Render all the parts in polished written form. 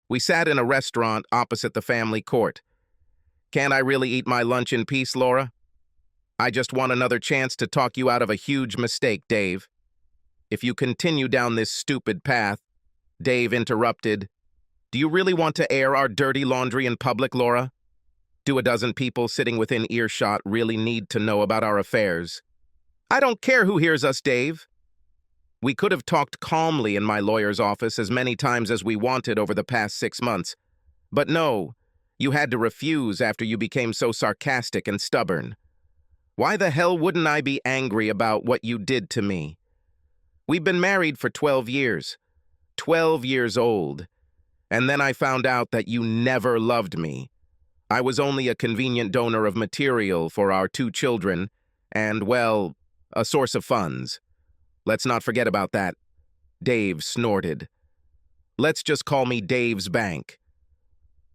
We sat in a restaurant opposite the family court. Can't I really eat my lunch in peace, Laura? I just want another chance to talk you out of a huge mistake, Dave. If you continue down this stupid path, Dave interrupted. Do you really want to air our dirty laundry in public, Laura? Do a dozen people sitting within earshot really need to know about our affairs? I don't care who hears us, Dave. We could have talked calmly in my lawyer's office as many times as we wanted over the past 6 months. But no, you had to refuse after you became so sarcastic and stubborn. Why the hell wouldn't I be angry about what you did to me? We've been married for 12 years. 12 years old. And then I found out that you never loved me. I was only a convenient donor of material for our 2 children and, well, a source of funds. Let's not forget about that. Dave snorted. Let's just call me Dave's bank.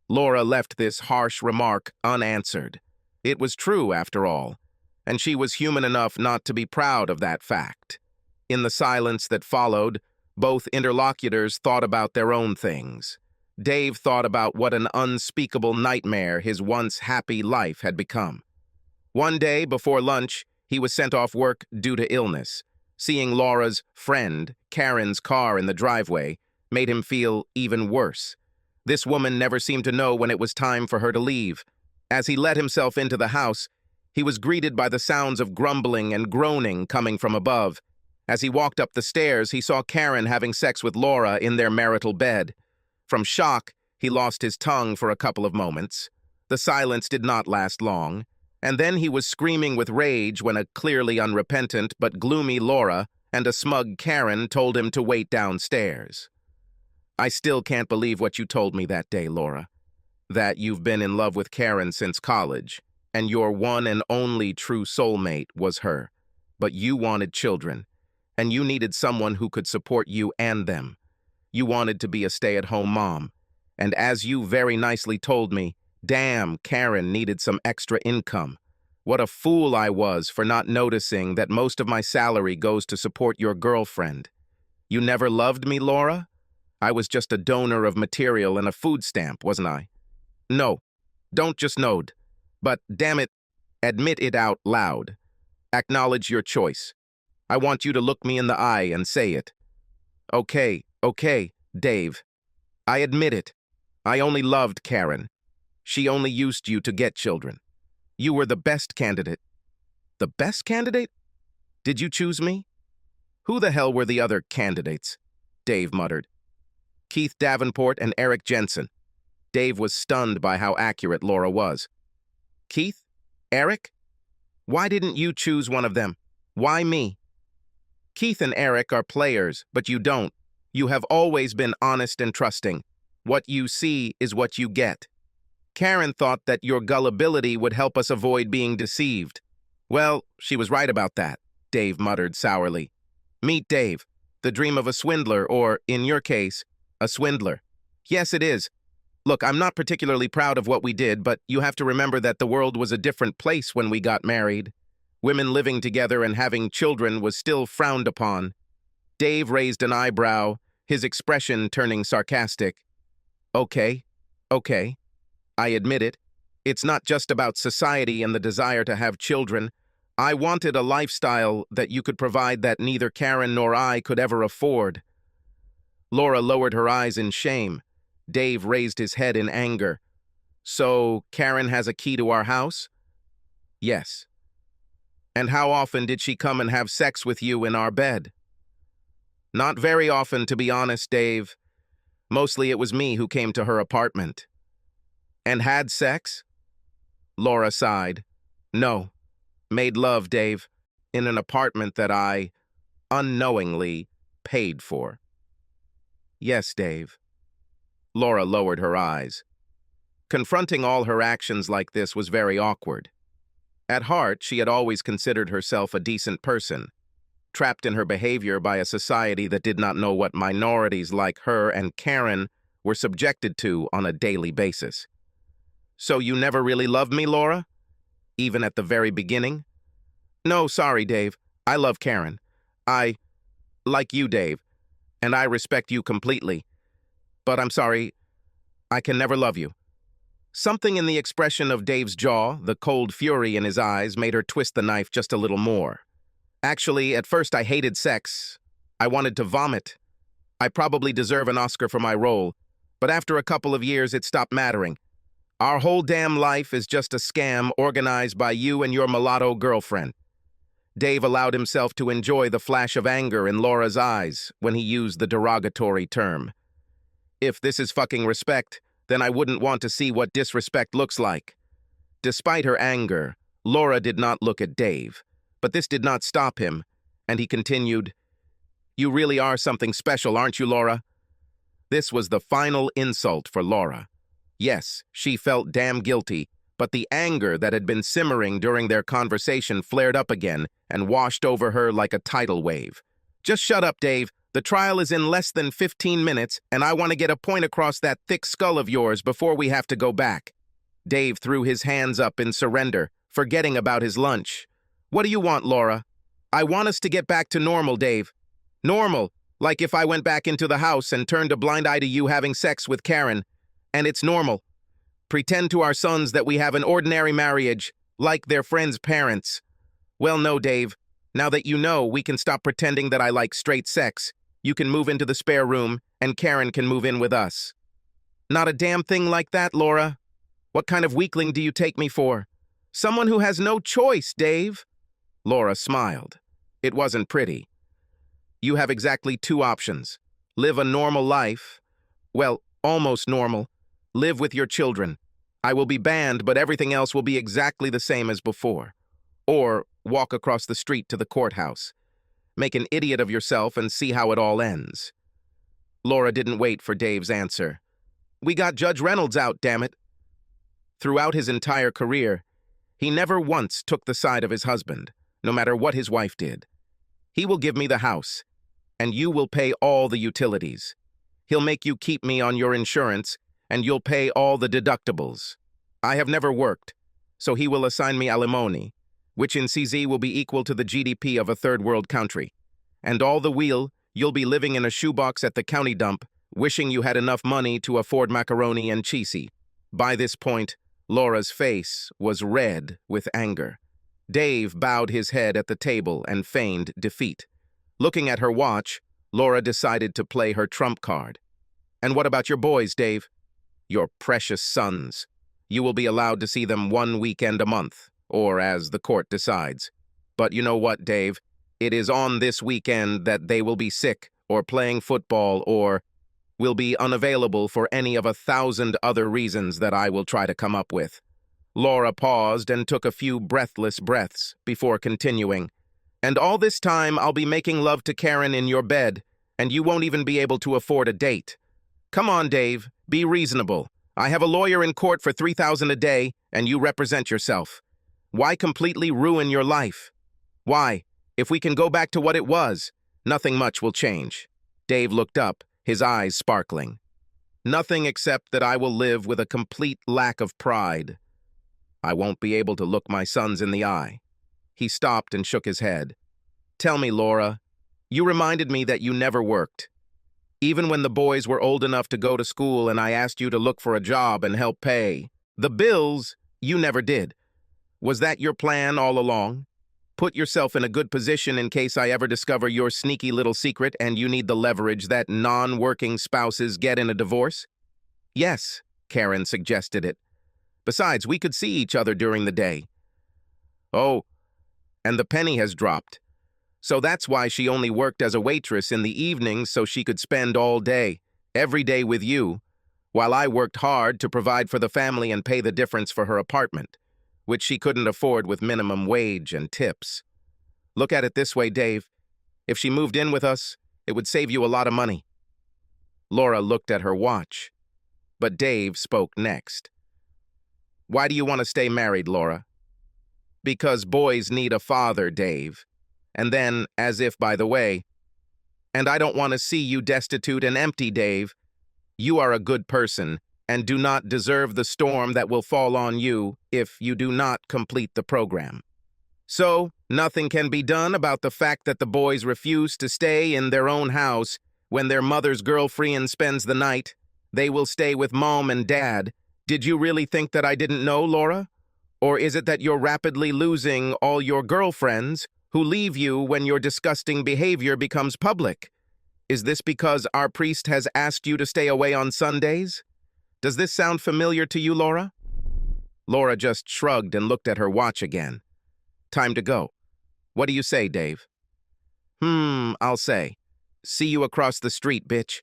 Laura left this harsh remark unanswered. It was true, after all, and she was human enough not to be proud of that fact. In the silence that followed, both interlocutors thought about their own things. Dave thought about what an unspeakable nightmare his once happy life had become. One day, before lunch, he was sent off work due to illness. Seeing Laura's friend, Karen's car in the driveway, made him feel even worse. This woman never seemed to know when it was time for her to leave. As he let himself into the house, he was greeted by the sounds of grumbling and groaning coming from above. As he walked up the stairs, he saw Karen having sex with Laura in their marital bed. From shock, he lost his tongue for a couple of moments. The silence did not last long, and then he was screaming with rage when a clearly unrepentant but gloomy Laura and a smug Karen told him to wait downstairs. I still can't believe what you told me that day, Laura. That you've been in love with Karen since college, and your one and only true soulmate was her. But you wanted children, and you needed someone who could support you and them. You wanted to be a stay-at-home mom, and as you very nicely told me, damn, Karen needed some extra income. What a fool I was for not noticing that most of my salary goes to support your girlfriend. You never loved me, Laura? I was just a donor of material and a food stamp, wasn't I? No, don't just nod. But, damn it, admit it out loud. Acknowledge your choice. I want you to look me in the eye and say it. Okay, Dave. I admit it. I only loved Karen. She only used you to get children. You were the best candidate. The best candidate? Did you choose me? Who the hell were the other candidates? Dave muttered. Keith Davenport and Eric Jensen. Dave was stunned by how accurate Laura was. Keith? Eric? Why didn't you choose one of them? Why me? Keith and Eric are players, but you don't. You have always been honest and trusting. What you see is what you get. Karen thought that your gullibility would help us avoid being deceived. Well, she was right about that, Dave muttered sourly. Meet Dave, the dream of a swindler, or, in your case, a swindler. Yes, it is. Look, I'm not particularly proud of what we did, but you have to remember that the world was a different place when we got married. Women living together and having children was still frowned upon. Dave raised an eyebrow, his expression turning sarcastic. Okay. I admit it. It's not just about society and the desire to have children. I wanted a lifestyle that you could provide that neither Karen nor I could ever afford. Laura lowered her eyes in shame. Dave raised his head in anger. So, Karen has a key to our house? Yes. And how often did she come and have sex with you in our bed? Not very often, to be honest, Dave. Mostly it was me who came to her apartment. And had sex? Laura sighed. No. Made love, Dave, in an apartment that I, unknowingly, paid for. Yes, Dave. Laura lowered her eyes. Confronting all her actions like this was very awkward. At heart, she had always considered herself a decent person, trapped in her behavior by a society that did not know what minorities like her and Karen were subjected to on a daily basis. So you never really loved me, Laura? Even at the very beginning? No, sorry, Dave. I love Karen. I like you, Dave, and I respect you completely. But I'm sorry, I can never love you. Something in the expression of Dave's jaw, the cold fury in his eyes, made her twist the knife just a little more. Actually, at first I hated sex. I wanted to vomit. I probably deserve an Oscar for my role, but after a couple of years it stopped mattering. Our whole damn life is just a scam organized by you and your mulatto girlfriend. Dave allowed himself to enjoy the flash of anger in Laura's eyes when he used the derogatory term. If this is fucking respect, then I wouldn't want to see what disrespect looks like. Despite her anger, Laura did not look at Dave, but this did not stop him, and he continued, "You really are something special, aren't you, Laura?" This was the final insult for Laura. Yes, she felt damn guilty, but the anger that had been simmering during their conversation flared up again and washed over her like a tidal wave. "Just shut up, Dave. The trial is in less than 15 minutes, and I want to get a point across that thick skull of yours before we have to go back." Dave threw his hands up in surrender, forgetting about his lunch. "What do you want, Laura?" "I want us to get back to normal, Dave. Normal, like if I went back into the house and turned a blind eye to you having sex with Karen. And it's normal. Pretend to our sons that we have an ordinary marriage, like their friends' parents." "Well, no, Dave. Now that you know, we can stop pretending that I like straight sex. You can move into the spare room, and Karen can move in with us." "Not a damn thing like that, Laura. What kind of weakling do you take me for? Someone who has no choice, Dave." Laura smiled. It wasn't pretty. "You have exactly two options. Live a normal life. Well, almost normal. Live with your children. I will be banned, but everything else will be exactly the same as before. Or walk across the street to the courthouse. Make an idiot of yourself and see how it all ends." Laura didn't wait for Dave's answer. "We got Judge Reynolds out, damn it." Throughout his entire career, he never once took the side of his husband, no matter what his wife did. "He will give me the house, and you will pay all the utilities. He'll make you keep me on your insurance, and you'll pay all the deductibles. I have never worked, so he will assign me alimony, which in CZ will be equal to the GDP of a third world country. And all the while, you'll be living in a shoebox at the county dump, wishing you had enough money to afford macaroni and cheesy." By this point, Laura's face was red with anger. Dave bowed his head at the table and feigned defeat. Looking at her watch, Laura decided to play her trump card. "And what about your boys, Dave?" "Your precious sons. You will be allowed to see them one weekend a month, or as the court decides. But you know what, Dave? It is on this weekend that they will be sick, or playing football, or will be unavailable for any of 1,000 other reasons that I will try to come up with." Laura paused and took a few breathless breaths before continuing. "And all this time I'll be making love to Karen in your bed, and you won't even be able to afford a date. Come on, Dave, be reasonable. I have a lawyer in court for $3,000 a day, and you represent yourself. Why completely ruin your life? Why, if we can go back to what it was, nothing much will change." Dave looked up, his eyes sparkling. "Nothing except that I will live with a complete lack of pride. I won't be able to look my sons in the eye." He stopped and shook his head. "Tell me, Laura, you reminded me that you never worked. Even when the boys were old enough to go to school and I asked you to look for a job and help pay the bills, you never did. Was that your plan all along? Put yourself in a good position in case I ever discover your sneaky little secret and you need the leverage that non-working spouses get in a divorce?" "Yes," Karen suggested it. "Besides, we could see each other during the day." "Oh, and the penny has dropped. So that's why she only worked as a waitress in the evenings so she could spend all day, every day with you, while I worked hard to provide for the family and pay the difference for her apartment, which she couldn't afford with minimum wage and tips. Look at it this way, Dave. If she moved in with us, it would save you a lot of money." Laura looked at her watch, but Dave spoke next. "Why do you want to stay married, Laura?" "Because boys need a father, Dave." And then, as if by the way, "And I don't want to see you destitute and empty, Dave. You are a good person and do not deserve the storm that will fall on you if you do not complete the program. So, nothing can be done about the fact that the boys refuse to stay in their own house when their mother's girlfriend spends the night, They will stay with Mom and Dad. Did you really think that I didn't know, Laura? Or is it that you're rapidly losing all your girlfriends who leave you when your disgusting behavior becomes public? Is this because our priest has asked you to stay away on Sundays? Does this sound familiar to you, Laura? Laura just shrugged and looked at her watch again. Time to go. What do you say, Dave? I'll say. See you across the street, bitch.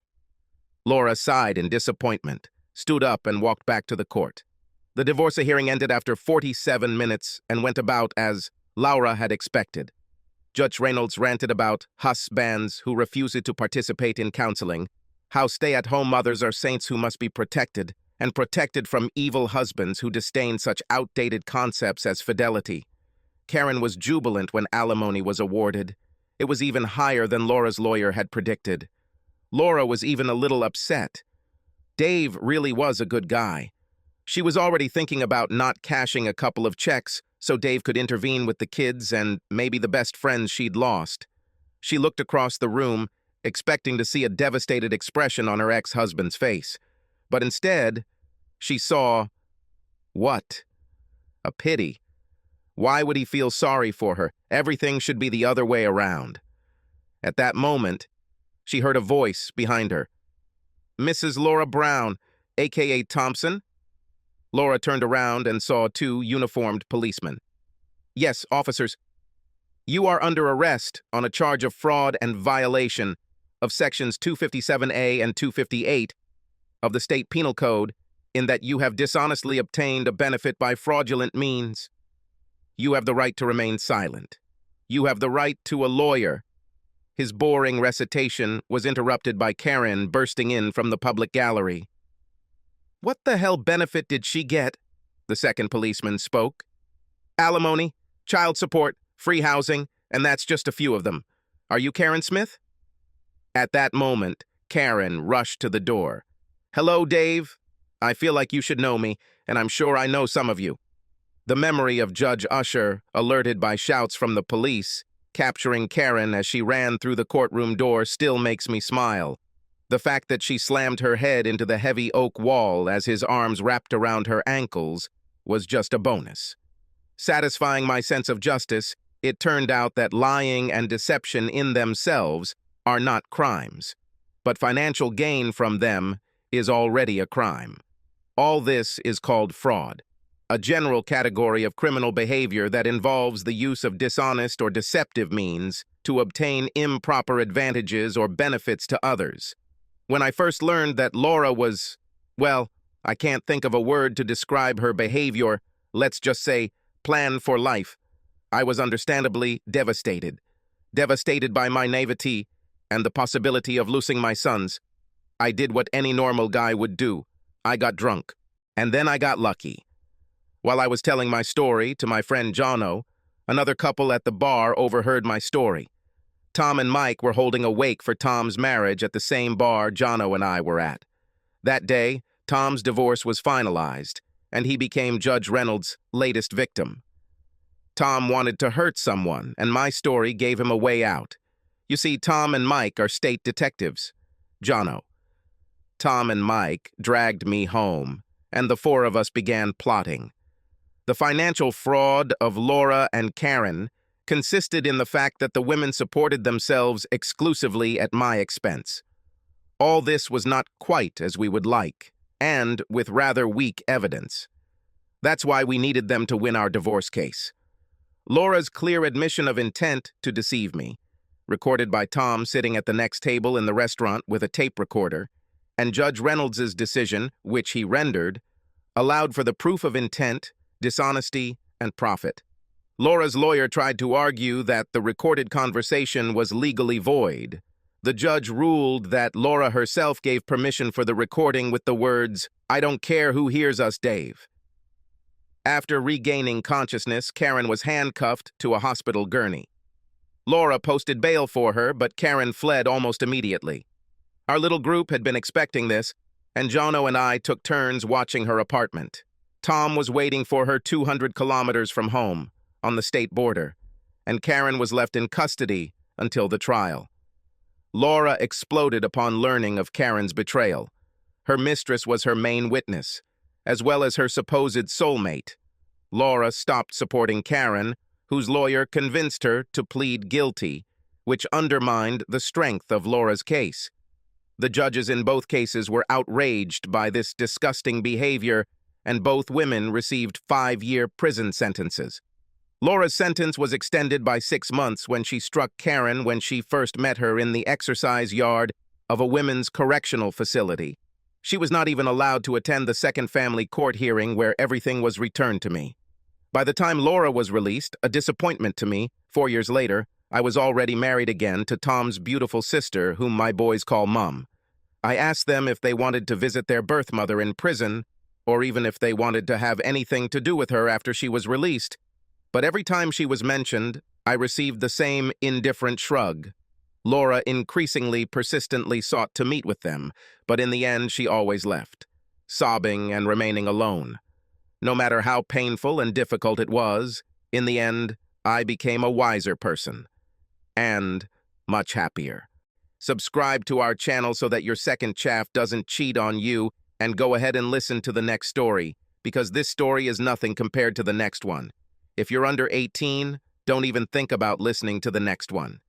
Laura sighed in disappointment, stood up and walked back to the court. The divorce hearing ended after 47 minutes and went about as Laura had expected. Judge Reynolds ranted about husbands who refused to participate in counseling, how stay-at-home mothers are saints who must be protected, and protected from evil husbands who disdain such outdated concepts as fidelity. Karen was jubilant when alimony was awarded. It was even higher than Laura's lawyer had predicted. Laura was even a little upset. Dave really was a good guy. She was already thinking about not cashing a couple of checks so Dave could intervene with the kids and maybe the best friends she'd lost. She looked across the room, expecting to see a devastated expression on her ex-husband's face. But instead, she saw... what? A pity. Why would he feel sorry for her? Everything should be the other way around. At that moment, she heard a voice behind her. Mrs. Laura Brown, a.k.a. Thompson? Laura turned around and saw two uniformed policemen. Yes, officers. You are under arrest on a charge of fraud and violation of sections 257A and 258 of the State Penal Code in that you have dishonestly obtained a benefit by fraudulent means. You have the right to remain silent. You have the right to a lawyer. His boring recitation was interrupted by Karen bursting in from the public gallery. What the hell benefit did she get? The second policeman spoke. Alimony, child support, free housing, and that's just a few of them. Are you Karen Smith? At that moment, Karen rushed to the door. Hello, Dave. I feel like you should know me, and I'm sure I know some of you. The memory of Judge Usher, alerted by shouts from the police, capturing Karen as she ran through the courtroom door, still makes me smile. The fact that she slammed her head into the heavy oak wall as his arms wrapped around her ankles was just a bonus. Satisfying my sense of justice, it turned out that lying and deception in themselves are not crimes, but financial gain from them is already a crime. All this is called fraud, a general category of criminal behavior that involves the use of dishonest or deceptive means to obtain improper advantages or benefits to others. When I first learned that Laura was, well, I can't think of a word to describe her behavior, let's just say, plan for life, I was understandably devastated. Devastated by my naivety and the possibility of losing my sons. I did what any normal guy would do. I got drunk. And then I got lucky. While I was telling my story to my friend Jono, another couple at the bar overheard my story. Tom and Mike were holding a wake for Tom's marriage at the same bar Jono and I were at. That day, Tom's divorce was finalized, and he became Judge Reynolds' latest victim. Tom wanted to hurt someone, and my story gave him a way out. You see, Tom and Mike are state detectives. Jono. Tom and Mike dragged me home, and the four of us began plotting. The financial fraud of Laura and Karen consisted in the fact that the women supported themselves exclusively at my expense. All this was not quite as we would like, and with rather weak evidence. That's why we needed them to win our divorce case. Laura's clear admission of intent to deceive me, recorded by Tom sitting at the next table in the restaurant with a tape recorder, and Judge Reynolds' decision, which he rendered, allowed for the proof of intent, dishonesty, and profit. Laura's lawyer tried to argue that the recorded conversation was legally void. The judge ruled that Laura herself gave permission for the recording with the words, "I don't care who hears us, Dave." After regaining consciousness, Karen was handcuffed to a hospital gurney. Laura posted bail for her, but Karen fled almost immediately. Our little group had been expecting this, and Jono and I took turns watching her apartment. Tom was waiting for her 200 kilometers from home, on the state border, and Karen was left in custody until the trial. Laura exploded upon learning of Karen's betrayal. Her mistress was her main witness, as well as her supposed soulmate. Laura stopped supporting Karen, whose lawyer convinced her to plead guilty, which undermined the strength of Laura's case. The judges in both cases were outraged by this disgusting behavior, and both women received 5-year prison sentences. Laura's sentence was extended by 6 months when she struck Karen when she first met her in the exercise yard of a women's correctional facility. She was not even allowed to attend the second family court hearing where everything was returned to me. By the time Laura was released, a disappointment to me, 4 years later, I was already married again to Tom's beautiful sister, whom my boys call Mum. I asked them if they wanted to visit their birth mother in prison, or even if they wanted to have anything to do with her after she was released, but every time she was mentioned, I received the same indifferent shrug. Laura increasingly persistently sought to meet with them, but in the end she always left, sobbing and remaining alone. No matter how painful and difficult it was, in the end, I became a wiser person, and much happier. Subscribe to our channel so that your second chaff doesn't cheat on you, and go ahead and listen to the next story, because this story is nothing compared to the next one. If you're under 18, don't even think about listening to the next one.